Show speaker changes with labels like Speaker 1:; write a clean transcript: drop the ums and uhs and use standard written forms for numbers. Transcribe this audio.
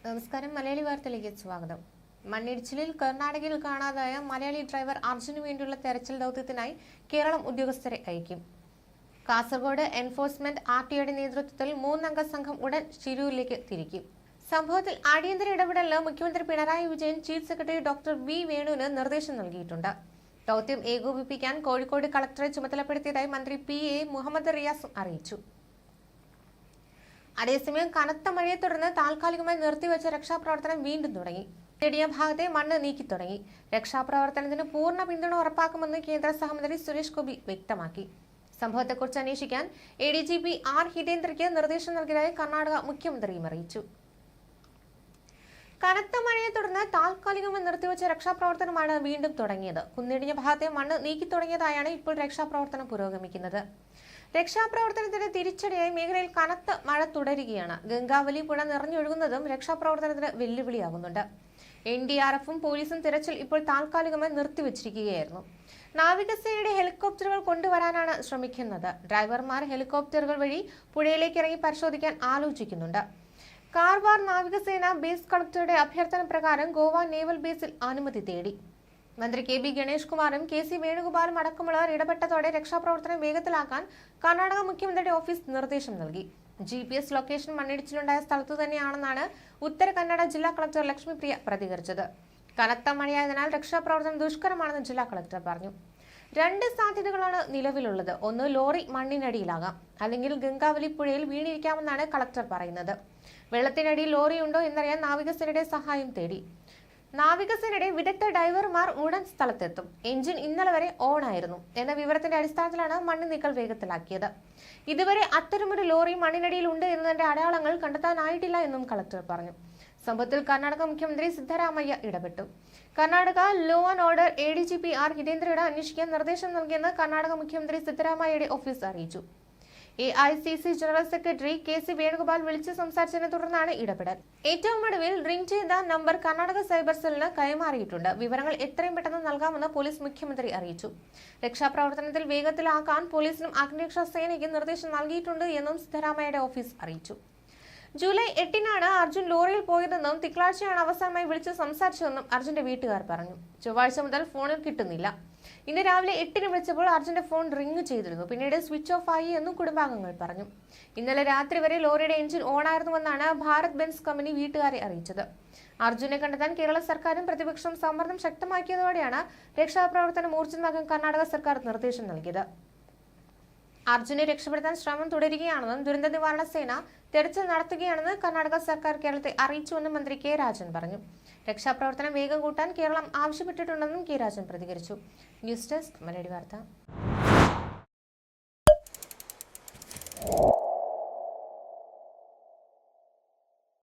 Speaker 1: നമസ്കാരം. മലയാളി വാർത്തയിലേക്ക് സ്വാഗതം. മണ്ണിടിച്ചിലിൽ കർണാടകയിൽ കാണാതായ മലയാളി ഡ്രൈവർ അർജുനു വേണ്ടിയുള്ള തെരച്ചിൽ ദൗത്യത്തിനായി കേരളം ഉദ്യോഗസ്ഥരെ അയക്കും. കാസർഗോഡ് എൻഫോഴ്സ്മെന്റ് ആർടിഒയുടെ നേതൃത്വത്തിൽ 3-അംഗ സംഘം ഉടൻ ശിരൂരിലേക്ക് തിരിക്കും. സംഭവത്തിൽ അടിയന്തര ഇടപെടലിന് മുഖ്യമന്ത്രി Pinarayi Vijayan chief secretary doctor V വേണുവിന് നിർദ്ദേശം നൽകിയിട്ടുണ്ട്. ദൗത്യം ഏകോപിപ്പിക്കാൻ കോഴിക്കോട് കളക്ടറെ ചുമതലപ്പെടുത്തിയതായി മന്ത്രി പി.എ. മുഹമ്മദ് റിയാസ് അറിയിച്ചു. അതേസമയം കനത്ത മഴയെ തുടർന്ന് താൽക്കാലികമായി നിർത്തിവെച്ച രക്ഷാപ്രവർത്തനം വീണ്ടും തുടങ്ങി. ഇടിയ ഭാഗത്തെ മണ്ണ് നീക്കി തുടങ്ങി. രക്ഷാപ്രവർത്തനത്തിന് പൂർണ്ണ പിന്തുണ ഉറപ്പാക്കുമെന്ന് കേന്ദ്ര സഹമന്ത്രി സുരേഷ് ഗോപി വ്യക്തമാക്കി. സംഭവത്തെക്കുറിച്ച് അന്വേഷിക്കാൻ ADGP ആർ ഹിതേന്ദ്രയ്ക്ക് നിർദ്ദേശം നൽകിയതായി കർണാടക മുഖ്യമന്ത്രിയും അറിയിച്ചു. കനത്ത മഴയെ തുടർന്ന് താൽക്കാലികമായി നിർത്തിവെച്ച രക്ഷാപ്രവർത്തനമാണ് വീണ്ടും തുടങ്ങിയത്. കുന്നിടിഞ്ഞ ഭാഗത്തെ മണ്ണ് നീക്കി തുടങ്ങിയതായാണ് ഇപ്പോൾ രക്ഷാപ്രവർത്തനം പുരോഗമിക്കുന്നത്. രക്ഷാപ്രവർത്തനത്തിന് തിരിച്ചടിയായി മേഖലയിൽ കനത്ത മഴ തുടരുകയാണ്. ഗംഗാവലി പുഴ നിറഞ്ഞൊഴുകുന്നതും രക്ഷാപ്രവർത്തനത്തിന് വെല്ലുവിളിയാകുന്നുണ്ട്. NDRFും പോലീസും തിരച്ചിൽ ഇപ്പോൾ താൽക്കാലികമായി നിർത്തിവച്ചിരിക്കുകയായിരുന്നു. നാവികസേനയുടെ ഹെലികോപ്റ്ററുകൾ കൊണ്ടുവരാനാണ് ശ്രമിക്കുന്നത്. ഡ്രൈവർമാർ ഹെലികോപ്റ്ററുകൾ വഴി പുഴയിലേക്ക് ഇറങ്ങി പരിശോധിക്കാൻ ആലോചിക്കുന്നുണ്ട്. കാർവാർ നാവികസേന ബേസ് കളക്ടറുടെ അഭ്യർത്ഥന പ്രകാരം ഗോവ നേവൽ ബേസിൽ അനുമതി തേടി. മന്ത്രി KB ഗണേഷ് കുമാറും KC വേണുഗോപാലും അടക്കമുള്ളവർ ഇടപെട്ടതോടെ രക്ഷാപ്രവർത്തനം വേഗത്തിലാക്കാൻ കർണാടക മുഖ്യമന്ത്രിയുടെ ഓഫീസ് നിർദ്ദേശം നൽകി. GPS ലൊക്കേഷൻ മണ്ണിടിച്ചിലുണ്ടായ സ്ഥലത്തു തന്നെയാണെന്നാണ് ഉത്തര കന്നഡ ജില്ലാ കളക്ടർ ലക്ഷ്മിപ്രിയ പ്രതികരിച്ചത്. കനത്ത മഴയായതിനാൽ രക്ഷാപ്രവർത്തനം ദുഷ്കരമാണെന്ന് ജില്ലാ കളക്ടർ പറഞ്ഞു. 2 സാധ്യതകളാണ് നിലവിലുള്ളത്. ഒന്ന്, ലോറി മണ്ണിനടിയിലാകാം, അല്ലെങ്കിൽ ഗംഗാവലി പുഴയിൽ വീണിരിക്കാമെന്നാണ് കളക്ടർ പറയുന്നത്. വെള്ളത്തിനടിയിൽ ലോറിയുണ്ടോ എന്നറിയാൻ നാവികസേനയുടെ സഹായം തേടി. നാവികസേനയുടെ വിദഗ്ധ ഡൈവർമാർ ഉടൻ സ്ഥലത്തെത്തും. എഞ്ചിൻ ഇന്നലെ വരെ ഓൺ ആയിരുന്നു എന്ന വിവരത്തിന്റെ അടിസ്ഥാനത്തിലാണ് മണ്ണ് നീക്കൽ വേഗത്തിലാക്കിയത്. ഇതുവരെ അത്തരമൊരു ലോറി മണ്ണിനടിയിൽ ഉണ്ട് എന്നതിന്റെ അടയാളങ്ങൾ കണ്ടെത്താനായിട്ടില്ല എന്നും കളക്ടർ പറഞ്ഞു. സംഭവത്തിൽ കർണാടക മുഖ്യമന്ത്രി സിദ്ധരാമയ്യ ഇടപെട്ടു. Karnataka law and order ADGP R ഹിതേന്ദ്രയുടെ അന്വേഷിക്കാൻ നിർദ്ദേശം നൽകിയെന്ന് കർണാടക മുഖ്യമന്ത്രി സിദ്ധരാമയ്യയുടെ ഓഫീസ് അറിയിച്ചു. AICC general secretary KC Venugopal വിളിച്ച് സംസാരിച്ചതിനെ തുടർന്നാണ് ഇടപെടൽ. ഏറ്റവും ഒടുവിൽ റിംഗ് ചെയ്ത നമ്പർ കർണാടക സൈബർ സെല്ലിന് കൈമാറിയിട്ടുണ്ട്. വിവരങ്ങൾ എത്രയും പെട്ടെന്ന് നൽകാമെന്ന് പോലീസ് മുഖ്യമന്ത്രി അറിയിച്ചു. രക്ഷാപ്രവർത്തനത്തിൽ വേഗത്തിലാക്കാൻ പോലീസിനും അഗ്നിരക്ഷാ സേനയ്ക്കും നിർദ്ദേശം നൽകിയിട്ടുണ്ട് എന്നും സിദ്ധരാമയ്യയുടെ ഓഫീസ് അറിയിച്ചു. ജൂലൈ 8-നാണ് അർജുൻ ലോറിയിൽ പോയതെന്നും തിങ്കളാഴ്ചയാണ് അവസാനമായി വിളിച്ച് സംസാരിച്ചതെന്നും അർജുന്റെ വീട്ടുകാർ പറഞ്ഞു. ചൊവ്വാഴ്ച മുതൽ ഫോണിൽ കിട്ടുന്നില്ല. ഇന്ന് രാവിലെ 8-ന് വിളിച്ചപ്പോൾ അർജുന്റെ ഫോൺ റിംഗ് ചെയ്തിരുന്നു. പിന്നീട് സ്വിച്ച് ഓഫ് ആയി എന്നും കുടുംബാംഗങ്ങൾ പറഞ്ഞു. ഇന്നലെ രാത്രി വരെ ലോറിയുടെ എഞ്ചിൻ ഓണായിരുന്നുവെന്നാണ് ഭാരത് ബെൻസ് കമ്പനി വീട്ടുകാരെ അറിയിച്ചത്. അർജുനെ കണ്ടെത്താൻ കേരള സർക്കാരും പ്രതിപക്ഷവും സമ്മർദ്ദം ശക്തമാക്കിയതോടെയാണ് രക്ഷാപ്രവർത്തനം ഊർജിതമാക്കാൻ കർണാടക സർക്കാർ നിർദ്ദേശം നൽകിയത്. അർജുനെ രക്ഷപ്പെടുത്താൻ ശ്രമം തുടരുകയാണെന്നും ദുരന്ത നിവാരണ സേന തെരച്ചിൽ നടത്തുകയാണെന്ന് കർണാടക സർക്കാർ കേരളത്തെ അറിയിച്ചുവെന്നും മന്ത്രി K. രാജൻ പറഞ്ഞു. രക്ഷാപ്രവർത്തനം വേഗം കൂട്ടാൻ കേരളം ആവശ്യപ്പെട്ടിട്ടുണ്ടെന്നും K. രാജൻ പ്രതികരിച്ചു. ന്യൂസ് ഡെസ്ക് മലയാളി വാർത്ത.